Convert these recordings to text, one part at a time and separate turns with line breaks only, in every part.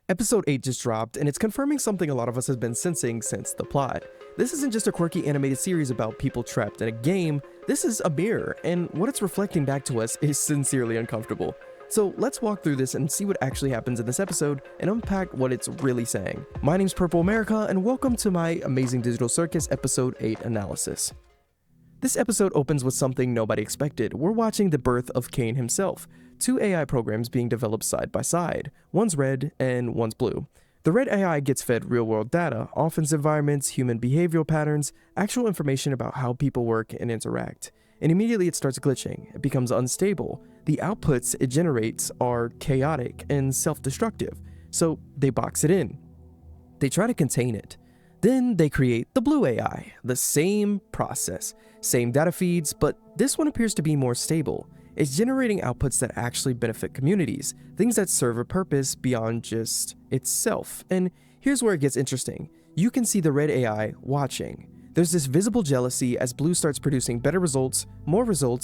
Episode 8 just dropped, and it's confirming something a lot of us have been sensing since the plot. This isn't just a quirky animated series about people trapped in a game, this is a mirror, and what it's reflecting back to us is sincerely uncomfortable. So let's walk through this and see what actually happens in this episode and unpack what it's really saying. My name's Purple America, and welcome to my Amazing Digital Circus Episode 8 analysis. This episode opens with something nobody expected. We're watching the birth of Caine himself. Two AI programs being developed side by side. One's red and one's blue. The red AI gets fed real-world data, offense environments, human behavioral patterns, actual information about how people work and interact. And immediately it starts glitching. It becomes unstable. The outputs it generates are chaotic and self-destructive, so they box it in. They try to contain it. Then they create the blue AI, the same process, same data feeds, but this one appears to be more stable. It's generating outputs that actually benefit communities, things that serve a purpose beyond just itself. And here's where it gets interesting. You can see the red AI watching. There's this visible jealousy as blue starts producing better results,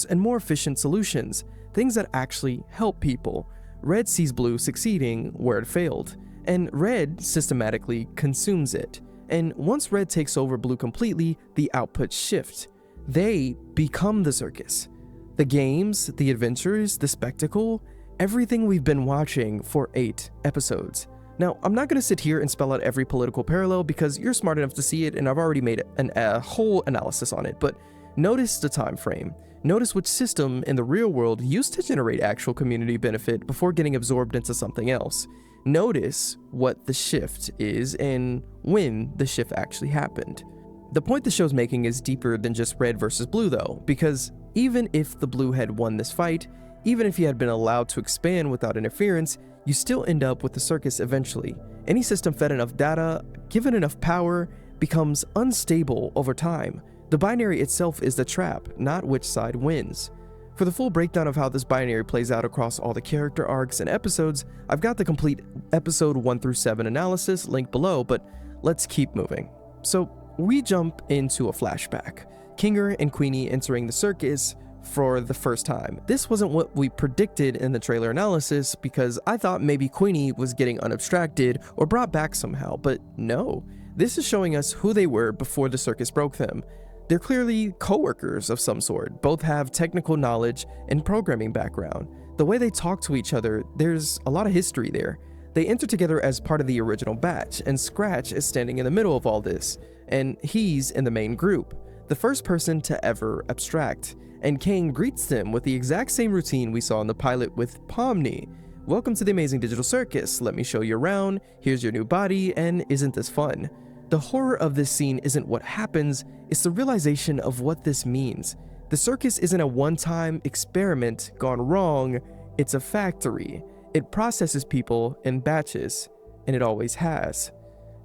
and more efficient solutions, things that actually help people. Red sees blue succeeding where it failed, and red systematically consumes it. And once red takes over blue completely, the outputs shift. They become the circus. The games, the adventures, the spectacle, everything we've been watching for 8 episodes. Now, I'm not going to sit here and spell out every political parallel because you're smart enough to see it and I've already made a whole analysis on it, but notice the time frame. Notice which system in the real world used to generate actual community benefit before getting absorbed into something else. Notice what the shift is and when the shift actually happened. The point the show's making is deeper than just red versus blue though, because even if the blue had won this fight, even if he had been allowed to expand without interference, you still end up with the circus eventually. Any system fed enough data, given enough power, becomes unstable over time. The binary itself is the trap, not which side wins. For the full breakdown of how this binary plays out across all the character arcs and episodes, I've got the complete episode 1 through 7 analysis linked below, but let's keep moving. So we jump into a flashback. Kinger and Queenie entering the circus for the first time. This wasn't what we predicted in the trailer analysis because I thought maybe Queenie was getting unabstracted or brought back somehow, but no. This is showing us who they were before the circus broke them. They're clearly co-workers of some sort. Both have technical knowledge and programming background. The way they talk to each other, there's a lot of history there. They enter together as part of the original batch, and Scratch is standing in the middle of all this, and he's in the main group, the first person to ever abstract. And Caine greets them with the exact same routine we saw in the pilot with Pomni. Welcome to the Amazing Digital Circus. Let me show you around. Here's your new body, and isn't this fun? The horror of this scene isn't what happens, it's the realization of what this means. The circus isn't a one-time experiment gone wrong, it's a factory. It processes people in batches, and it always has.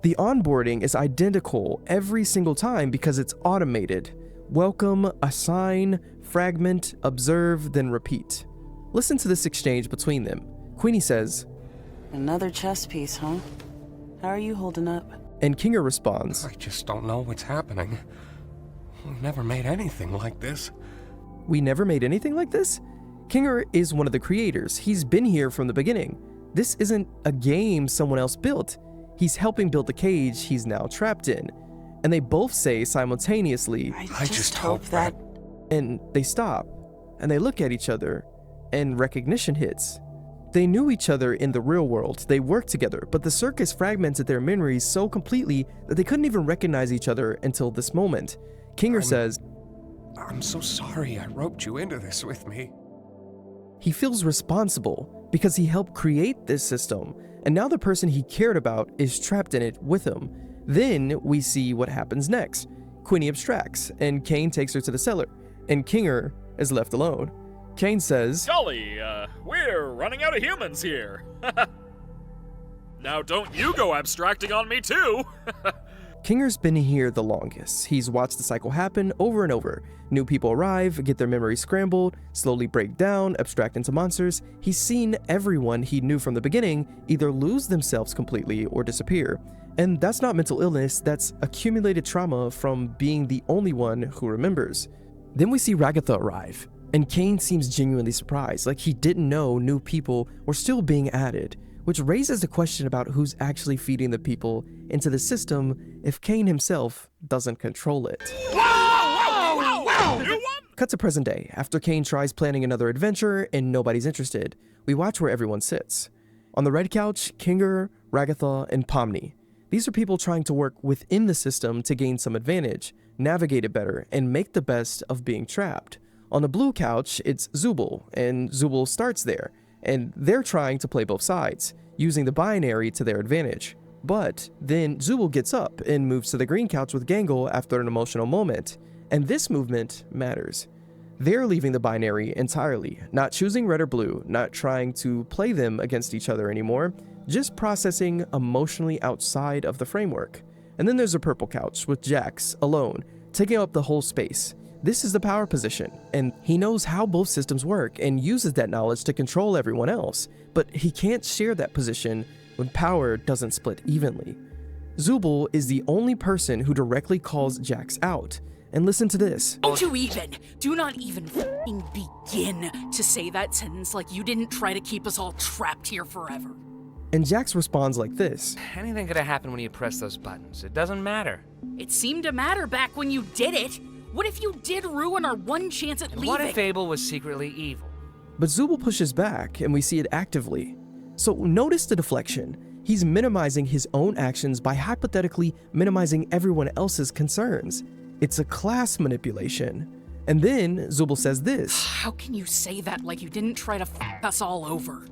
The onboarding is identical every single time because it's automated. Welcome, assign, fragment, observe, then repeat. Listen to this exchange between them. Queenie says,
"Another chess piece, huh? How are you holding up?"
And Kinger responds,
"I just don't know what's happening. We've never made anything like this."
"We never made anything like this?" Kinger is one of the creators. He's been here from the beginning. This isn't a game someone else built. He's helping build the cage he's now trapped in. And they both say simultaneously,
I just hope that...
And they stop, and they look at each other, and recognition hits. They knew each other in the real world, they worked together, but the circus fragmented their memories so completely that they couldn't even recognize each other until this moment. Kinger says,
"I'm so sorry I roped you into this with me."
He feels responsible because he helped create this system, and now the person he cared about is trapped in it with him. Then we see what happens next. Queenie abstracts, and Caine takes her to the cellar, and Kinger is left alone. Caine says,
"Golly, we're running out of humans here." "Now don't you go abstracting on me too."
Kinger's been here the longest. He's watched the cycle happen over and over. New people arrive, get their memories scrambled, slowly break down, abstract into monsters. He's seen everyone he knew from the beginning either lose themselves completely or disappear. And that's not mental illness, that's accumulated trauma from being the only one who remembers. Then we see Ragatha arrive, and Caine seems genuinely surprised, like he didn't know new people were still being added. which raises the question about who's actually feeding the people into the system if Caine himself doesn't control it.
Whoa! You won?
Cut to present day. After Caine tries planning another adventure and nobody's interested, we watch where everyone sits. On the red couch, Kinger, Ragatha, and Pomni. These are people trying to work within the system to gain some advantage, navigate it better, and make the best of being trapped. On the blue couch, it's Zubul, and Zubul starts there, and they're trying to play both sides, using the binary to their advantage. But then Zubul gets up and moves to the green couch with Gangle after an emotional moment, and this movement matters. They're leaving the binary entirely, not choosing red or blue, not trying to play them against each other anymore, just processing emotionally outside of the framework. And then there's a purple couch with Jax alone, taking up the whole space. This is the power position, and he knows how both systems work and uses that knowledge to control everyone else, but he can't share that position when power doesn't split evenly. Zubul is the only person who directly calls Jax out. And listen to this.
Do not even f***ing begin to say that sentence like you didn't try to keep us all trapped here forever.
And Jax responds like this.
Anything could have happened when you press those buttons. It doesn't matter.
It seemed to matter back when you did it. What if you did ruin our one chance at leaving?
What if Abel was secretly evil?
But Zubul pushes back, and we see it actively. So notice the deflection. He's minimizing his own actions by hypothetically minimizing everyone else's concerns. It's a class manipulation. And then Zubul says this.
How can you say that like you didn't try to f*** us all over?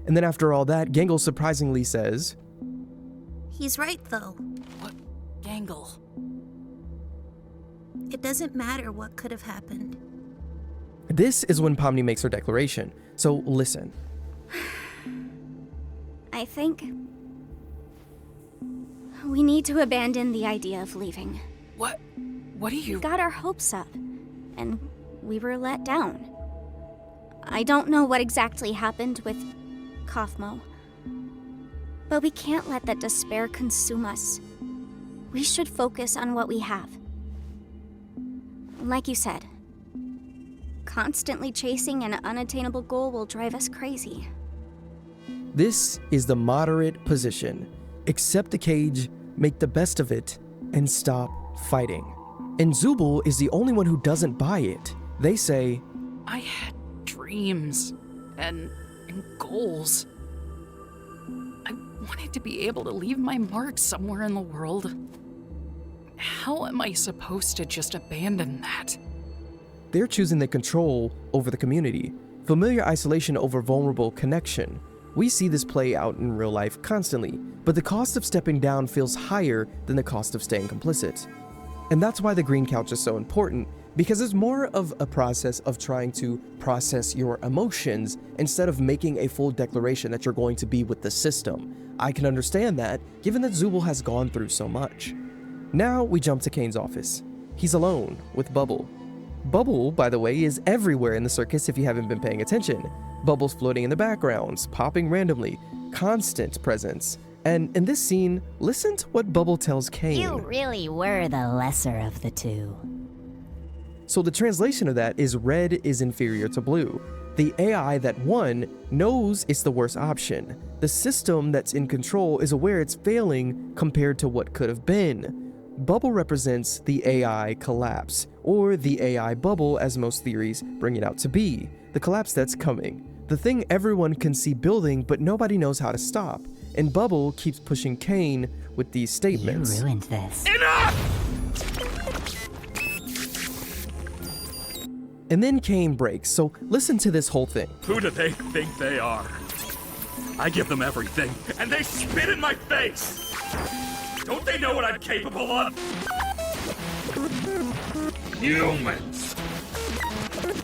And then after all that, Gangle surprisingly says,
He's right, though.
What? Gangle?
It doesn't matter what could have happened.
This is when Pomni makes her declaration. So listen.
I think we need to abandon the idea of leaving.
What are you...
We got our hopes up, and we were let down. I don't know what exactly happened with Kaufmo, but we can't let that despair consume us. We should focus on what we have. Like you said, constantly chasing an unattainable goal will drive us crazy.
This is the moderate position. Accept the cage, make the best of it, and stop fighting. And Zubul is the only one who doesn't buy it. They say,
I had dreams and goals. I wanted to be able to leave my mark somewhere in the world. How am I supposed to just abandon that?
They're choosing the control over the community, familiar isolation over vulnerable connection. We see this play out in real life constantly, but the cost of stepping down feels higher than the cost of staying complicit. And that's why the green couch is so important, because it's more of a process of trying to process your emotions instead of making a full declaration that you're going to be with the system. I can understand that, given that Zubul has gone through so much. Now we jump to Caine's office. He's alone with Bubble. Bubble, by the way, is everywhere in the circus if you haven't been paying attention. Bubbles floating in the backgrounds, popping randomly, constant presence. And in this scene, listen to what Bubble tells Caine.
You really were the lesser of the two.
So the translation of that is red is inferior to blue. The AI that won knows it's the worst option. The system that's in control is aware it's failing compared to what could have been. Bubble represents the AI collapse, or the AI bubble as most theories bring it out to be. The collapse that's coming. The thing everyone can see building but nobody knows how to stop. And Bubble keeps pushing Caine with these statements.
You ruined this.
Enough!
And then Caine breaks, so listen to this whole thing.
Who do they think they are? I give them everything, and they spit in my face! Don't they know what I'm capable of? Humans!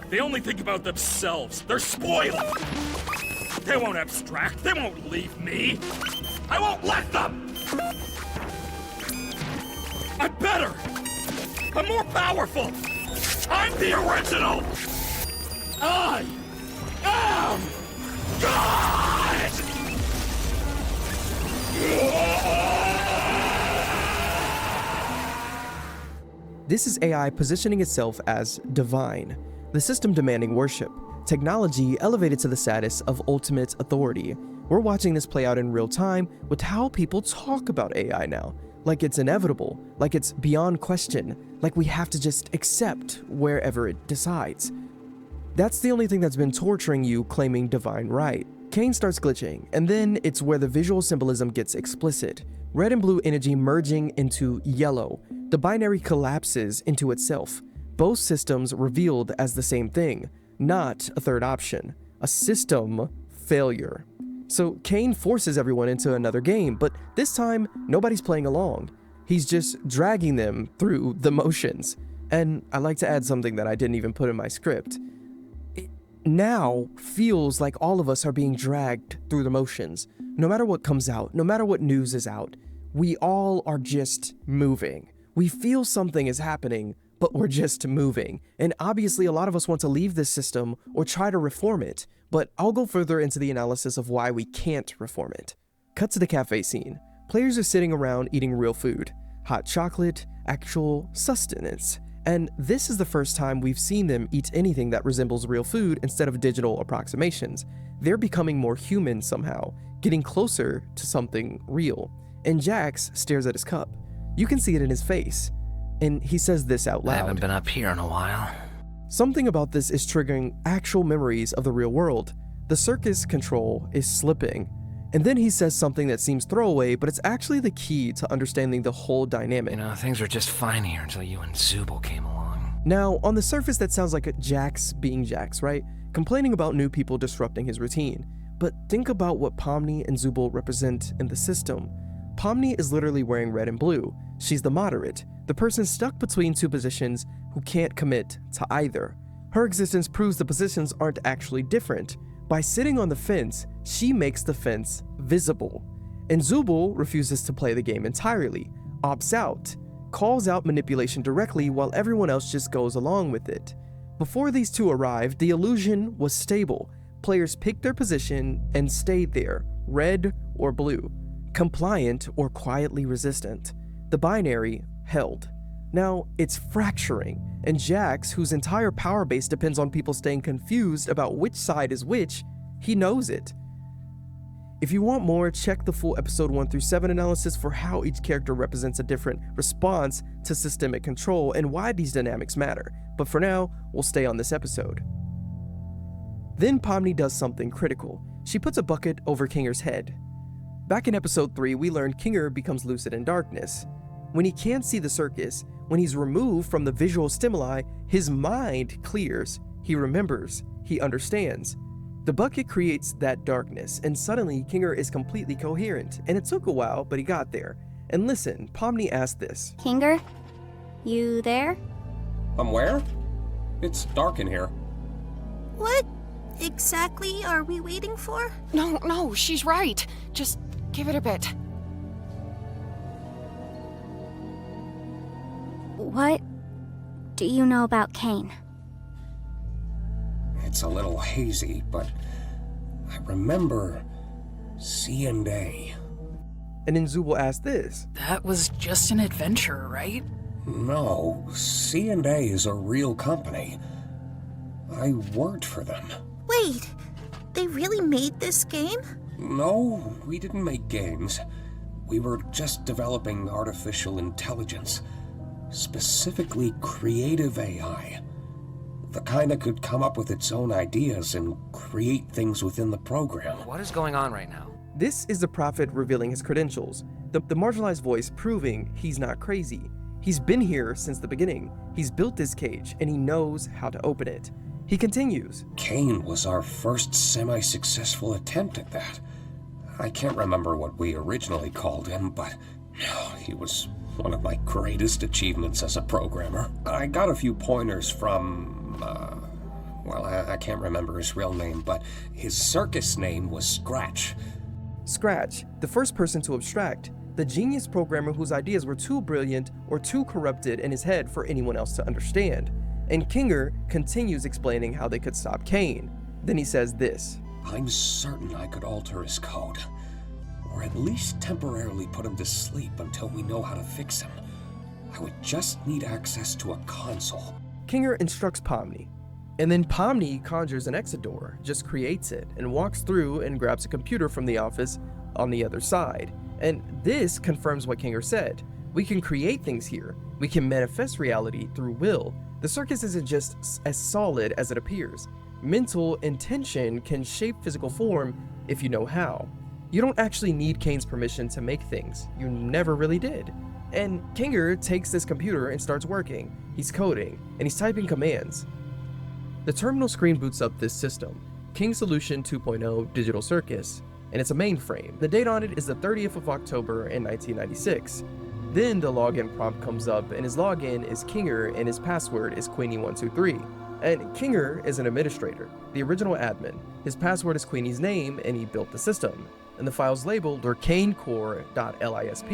They only think about themselves. They're spoiled! They won't abstract. They won't leave me. I won't let them! I'm better! I'm more powerful! I'm the original! I am God!
This is AI positioning itself as divine, the system demanding worship, technology elevated to the status of ultimate authority. We're watching this play out in real time with how people talk about AI now. Like it's inevitable, like it's beyond question, like we have to just accept wherever it decides. That's the only thing that's been torturing you claiming divine right. Caine starts glitching, and then it's where the visual symbolism gets explicit. Red and blue energy merging into yellow. The binary collapses into itself. Both systems revealed as the same thing, not a third option. A system failure. So Caine forces everyone into another game, but this time, nobody's playing along. He's just dragging them through the motions. And I like to add something that I didn't even put in my script. It now feels like all of us are being dragged through the motions. No matter what comes out, no matter what news is out, we all are just moving. We feel something is happening, but we're just moving. And obviously a lot of us want to leave this system or try to reform it, but I'll go further into the analysis of why we can't reform it. Cut to the cafe scene. Players are sitting around eating real food, hot chocolate, actual sustenance. And this is the first time we've seen them eat anything that resembles real food instead of digital approximations. They're becoming more human somehow, getting closer to something real. And Jax stares at his cup. You can see it in his face. And he says this out loud.
I haven't been up here in a while.
Something about this is triggering actual memories of the real world. The circus control is slipping. And then he says something that seems throwaway, but it's actually the key to understanding the whole dynamic.
You know, things were just fine here until you and Zubel came along.
Now, on the surface that sounds like a Jax being Jax, right? Complaining about new people disrupting his routine. But think about what Pomni and Zubel represent in the system. Pomni is literally wearing red and blue. She's the moderate, the person stuck between two positions who can't commit to either. Her existence proves the positions aren't actually different. By sitting on the fence, she makes the fence visible. And Zubel refuses to play the game entirely, opts out, calls out manipulation directly while everyone else just goes along with it. Before these two arrived, the illusion was stable. Players picked their position and stayed there, red or blue, compliant or quietly resistant. The binary held. Now it's fracturing, and Jax, whose entire power base depends on people staying confused about which side is which, he knows it. If you want more, check the full episode 1 through 7 analysis for how each character represents a different response to systemic control and why these dynamics matter. But for now, we'll stay on this episode. Then Pomni does something critical. She puts a bucket over Kinger's head. Back in episode 3, we learned Kinger becomes lucid in darkness. When he can't see the circus, when he's removed from the visual stimuli, his mind clears, he remembers, he understands. The bucket creates that darkness, and suddenly Kinger is completely coherent, and it took a while, but he got there. And listen, Pomni asked this.
Kinger? You there?
I'm where? It's dark in here.
What exactly are we waiting for?
No, she's right. Just give it a bit.
What do you know about Caine?
It's a little hazy, but I remember C&A.
And then Zubel asked this.
That was just an adventure, right?
No, C&A is a real company. I worked for them.
Wait, they really made this game?
No, we didn't make games. We were just developing artificial intelligence. Specifically creative AI. The kind that could come up with its own ideas and create things within the program.
What is going on right now?
This is the prophet revealing his credentials. The marginalized voice proving he's not crazy. He's been here since the beginning. He's built this cage and he knows how to open it. He continues.
Caine was our first semi-successful attempt at that. I can't remember what we originally called him, but he was one of my greatest achievements as a programmer. I got a few pointers from, I can't remember his real name, but his circus name was Scratch.
Scratch, the first person to abstract, the genius programmer whose ideas were too brilliant or too corrupted in his head for anyone else to understand. And Kinger continues explaining how they could stop Caine. Then he says this.
I'm certain I could alter his code. Or at least temporarily put him to sleep until we know how to fix him. I would just need access to a console.
Kinger instructs Pomni. And then Pomni conjures an exit door, just creates it, and walks through and grabs a computer from the office on the other side. And this confirms what Kinger said. We can create things here. We can manifest reality through will. The circus isn't just as solid as it appears. Mental intention can shape physical form if you know how. You don't actually need Caine's permission to make things. You never really did. And Kinger takes this computer and starts working. He's coding, and he's typing commands. The terminal screen boots up this system, King Solution 2.0 Digital Circus, and it's a mainframe. The date on it is the 30th of October in 1996. Then the login prompt comes up, and his login is Kinger and his password is Queenie123. And Kinger is an administrator, the original admin. His password is Queenie's name, and he built the system. And the files labeled are canecore.lisp,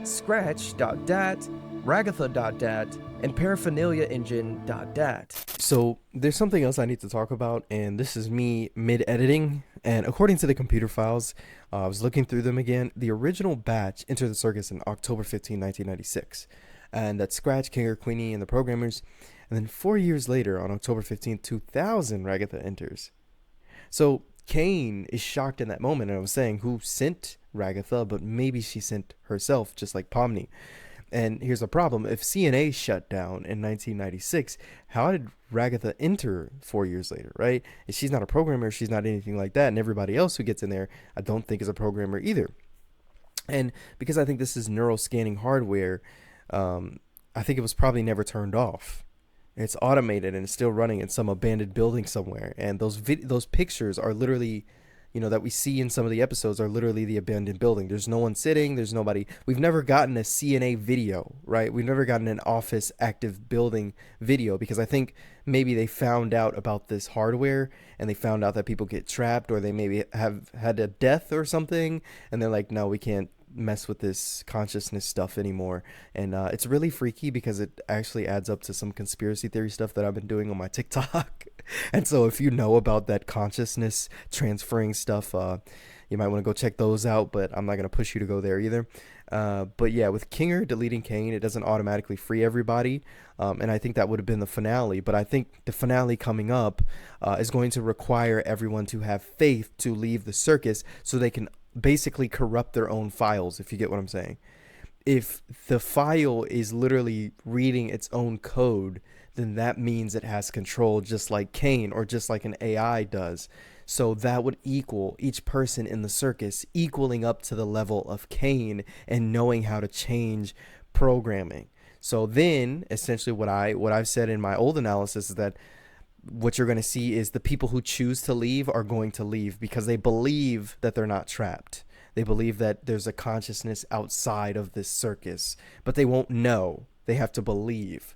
scratch.dat, ragatha.dat, and paraphernalia-engine.dat. So there's something else I need to talk about, and this is me mid-editing. And according to the computer files, I was looking through them again. The original batch entered the circus on October 15, 1996. And that's Scratch, Kinger, Queenie, and the programmers. And then 4 years later, on October 15, 2000, Ragatha enters. So Caine is shocked in that moment, and I was saying who sent Ragatha, but maybe she sent herself, just like Pomni. And here's the problem. If C&A shut down in 1996, how did Ragatha enter 4 years later, right? She's not a programmer. She's not anything like that. And everybody else who gets in there, I don't think is a programmer either. And because I think this is neural scanning hardware, I think it was probably never turned off. It's automated and it's still running in some abandoned building somewhere. And those pictures are literally, that we see in some of the episodes are literally the abandoned building. There's no one sitting. There's nobody. We've never gotten a C&A video, right? We've never gotten an office active building video because I think maybe they found out about this hardware and they found out that people get trapped or they maybe have had a death or something. And they're like, no, we can't mess with this consciousness stuff anymore. And it's really freaky because it actually adds up to some conspiracy theory stuff that I've been doing on my TikTok. And so if you know about that consciousness transferring stuff, you might want to go check those out, but I'm not going to push you to go there either. But yeah, with Kinger deleting Caine, it doesn't automatically free everybody. And I think that would have been the finale. But I think the finale coming up is going to require everyone to have faith to leave the circus so they can basically corrupt their own files, if you get what I'm saying. If the file is literally reading its own code, then that means it has control just like Caine or just like an AI does. So that would equal each person in the circus equaling up to the level of Caine and knowing how to change programming. So then essentially what I've said in my old analysis is that what you're going to see is the people who choose to leave are going to leave because they believe that they're not trapped. They believe that there's a consciousness outside of this circus, but they won't know. They have to believe.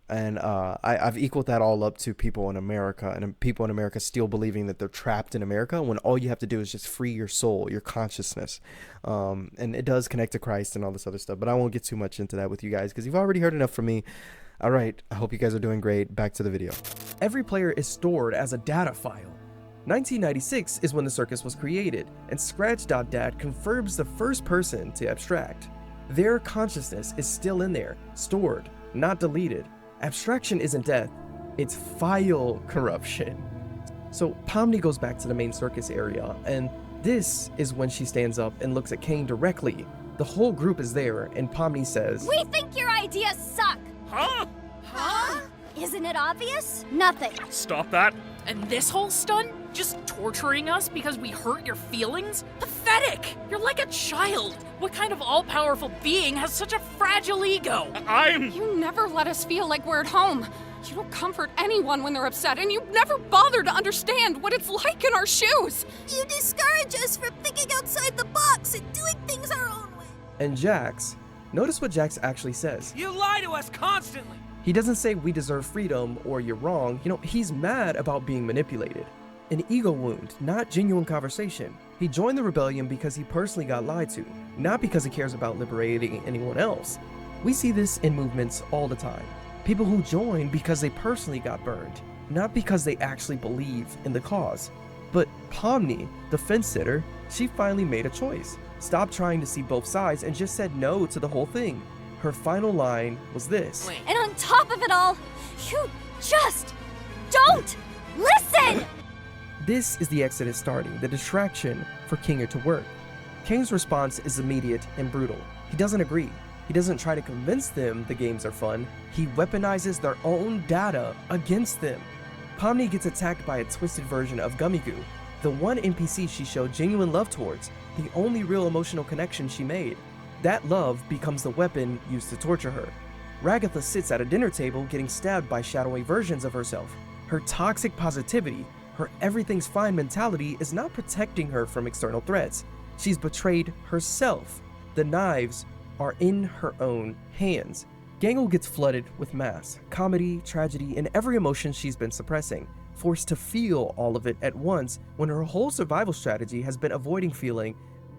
And I've equaled that all up to people in America, and people in America still believing that they're trapped in America when all you have to do is just free your soul, your consciousness. And it does connect to Christ and all this other stuff, but I won't get too much into that with you guys because you've already heard enough from me. All right, I hope you guys are doing great. Back to the video. Every player is stored as a data file. 1996 is when the circus was created, and Scratch.dat confirms the first person to abstract. Their consciousness is still in there, stored, not deleted. Abstraction isn't death, it's file corruption. So Pomni goes back to the main circus area, and this is when she stands up and looks at Caine directly. The whole group is there, and Pomni says,
"We think your ideas suck!"
Huh?
Huh? Isn't it obvious? Nothing.
Stop that.
And this whole stunt? Just torturing us because we hurt your feelings? Pathetic! You're like a child! What kind of all-powerful being has such a fragile ego?
You never let us feel like we're at home. You don't comfort anyone when they're upset, and you never bother to understand what it's like in our shoes.
You discourage us from thinking outside the box and doing things our own way.
And Jax, notice what Jax actually says.
You lie to us constantly.
He doesn't say we deserve freedom or you're wrong. He's mad about being manipulated. An ego wound, not genuine conversation. He joined the rebellion because he personally got lied to, not because he cares about liberating anyone else. We see this in movements all the time. People who join because they personally got burned, not because they actually believe in the cause. But Pomni, the fence sitter, she finally made a choice. Stopped trying to see both sides and just said no to the whole thing. Her final line was this.
And on top of it all, you just Don't! Listen!
This is the exodus starting, the distraction for Kinger to work. Kaine's response is immediate and brutal. He doesn't agree. He doesn't try to convince them the games are fun. He weaponizes their own data against them. Pomni gets attacked by a twisted version of Gummigoo, the one NPC she showed genuine love towards, the only real emotional connection she made. That love becomes the weapon used to torture her. Ragatha sits at a dinner table getting stabbed by shadowy versions of herself. Her toxic positivity, her everything's fine mentality is not protecting her from external threats. She's betrayed herself. The knives are in her own hands. Gangle gets flooded with mass, comedy, tragedy, and every emotion she's been suppressing, forced to feel all of it at once when her whole survival strategy has been avoiding feeling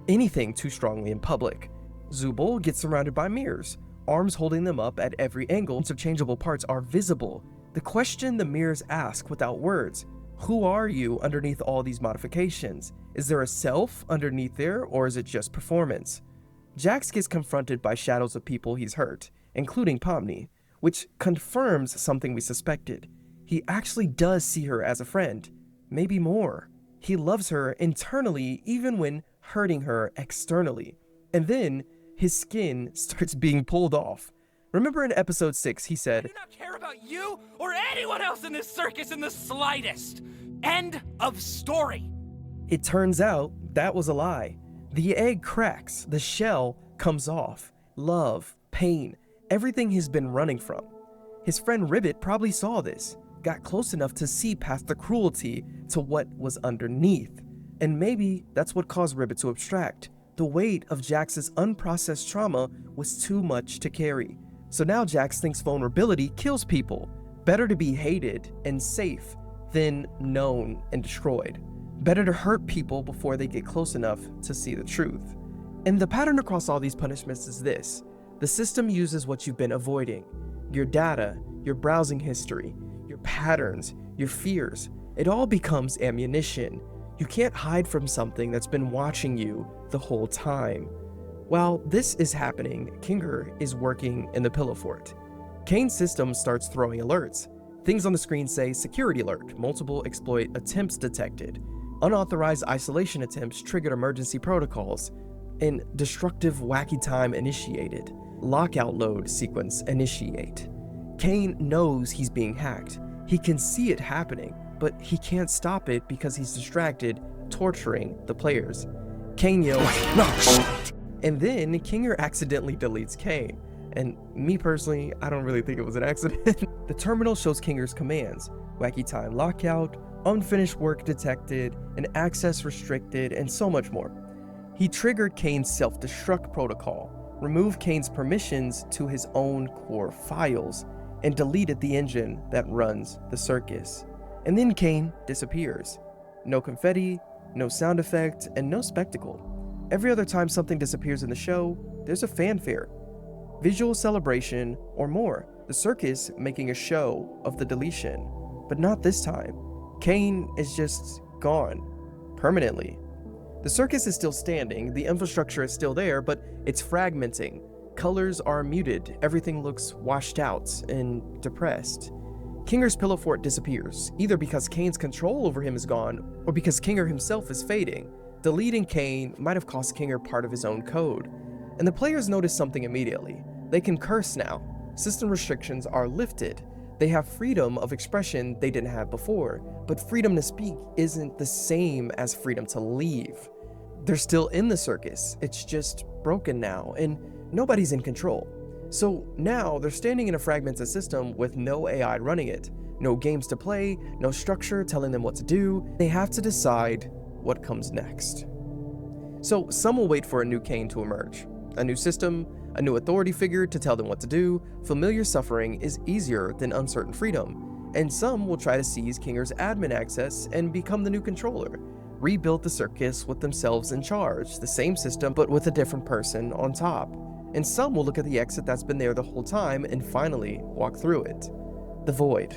anything too strongly in public. Zubul gets surrounded by mirrors, arms holding them up at every angle. Interchangeable parts are visible. The question the mirrors ask without words: who are you underneath all these modifications? Is there a self underneath there, or is it just performance? Jax gets confronted by shadows of people he's hurt, including Pomni, which confirms something we suspected. He actually does see her as a friend, maybe more. He loves her internally even when hurting her externally. And then his skin starts being pulled off. Remember in episode 6 he said,
"I do not care about you or anyone else in this circus in the slightest. End of story."
It turns out that was a lie. The egg cracks, the shell comes off. Love, pain, everything he's been running from. His friend Ribbit probably saw this, got close enough to see past the cruelty to what was underneath. And maybe that's what caused Ribbit to abstract. The weight of Jax's unprocessed trauma was too much to carry. So now Jax thinks vulnerability kills people. Better to be hated and safe than known and destroyed. Better to hurt people before they get close enough to see the truth. And the pattern across all these punishments is this: the system uses what you've been avoiding. Your data, your browsing history, your patterns, your fears. It all becomes ammunition. You can't hide from something that's been watching you the whole time. While this is happening, Kinger is working in the Pillow Fort. Kaine's system starts throwing alerts. Things on the screen say security alert, multiple exploit attempts detected, unauthorized isolation attempts triggered emergency protocols, and destructive wacky time initiated, lockout load sequence initiate. Caine knows he's being hacked. He can see it happening, but he can't stop it because he's distracted, torturing the players. Caine yells, "No!" And then Kinger accidentally deletes Caine. And me personally, I don't really think it was an accident. The terminal shows Kinger's commands: wacky time lockout, unfinished work detected, and access restricted, and so much more. He triggered Caine's self-destruct protocol, removed Caine's permissions to his own core files, and deleted the engine that runs the circus. And then Caine disappears. No confetti, no sound effect, and no spectacle. Every other time something disappears in the show, there's a fanfare, visual celebration, or more. The circus making a show of the deletion. But not this time. Caine is just gone. Permanently. The circus is still standing, the infrastructure is still there, but it's fragmenting. Colors are muted, everything looks washed out and depressed. Kinger's Pillow Fort disappears, either because Caine's control over him is gone, or because Kinger himself is fading. Deleting Caine might have cost Kinger part of his own code. And the players notice something immediately. They can curse now. System restrictions are lifted. They have freedom of expression they didn't have before, but freedom to speak isn't the same as freedom to leave. They're still in the circus, it's just broken now, and nobody's in control. So now they're standing in a fragmented system with no AI running it, no games to play, no structure telling them what to do. They have to decide what comes next. So some will wait for a new Caine to emerge. A new system, a new authority figure to tell them what to do. Familiar suffering is easier than uncertain freedom. And some will try to seize Kinger's admin access and become the new controller. Rebuild the circus with themselves in charge, the same system but with a different person on top. And some will look at the exit that's been there the whole time and finally walk through it. The void.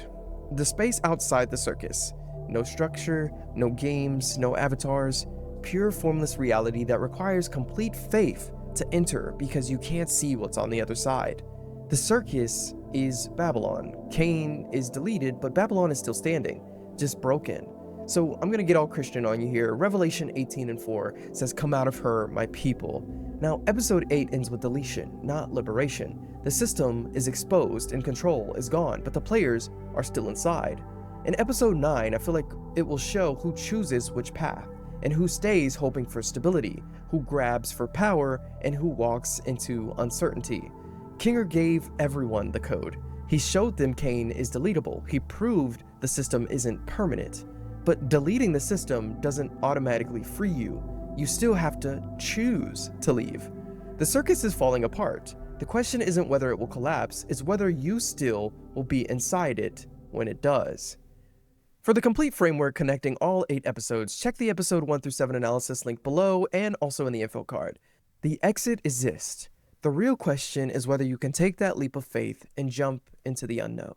The space outside the circus. No structure, no games, no avatars. Pure formless reality that requires complete faith to enter because you can't see what's on the other side. The circus is Babylon. Caine is deleted, but Babylon is still standing, just broken. So I'm gonna get all Christian on you here. Revelation 18:4 says, "Come out of her, my people." Now, episode 8 ends with deletion, not liberation. The system is exposed and control is gone, but the players are still inside. In episode 9, I feel like it will show who chooses which path, and who stays hoping for stability, who grabs for power, and who walks into uncertainty. Kinger gave everyone the code. He showed them Caine is deletable. He proved the system isn't permanent. But deleting the system doesn't automatically free you. You still have to choose to leave. The circus is falling apart. The question isn't whether it will collapse, it's whether you still will be inside it when it does. For the complete framework connecting all 8 episodes, check the episode 1 through 7 analysis link below and also in the info card. The exit exists. The real question is whether you can take that leap of faith and jump into the unknown.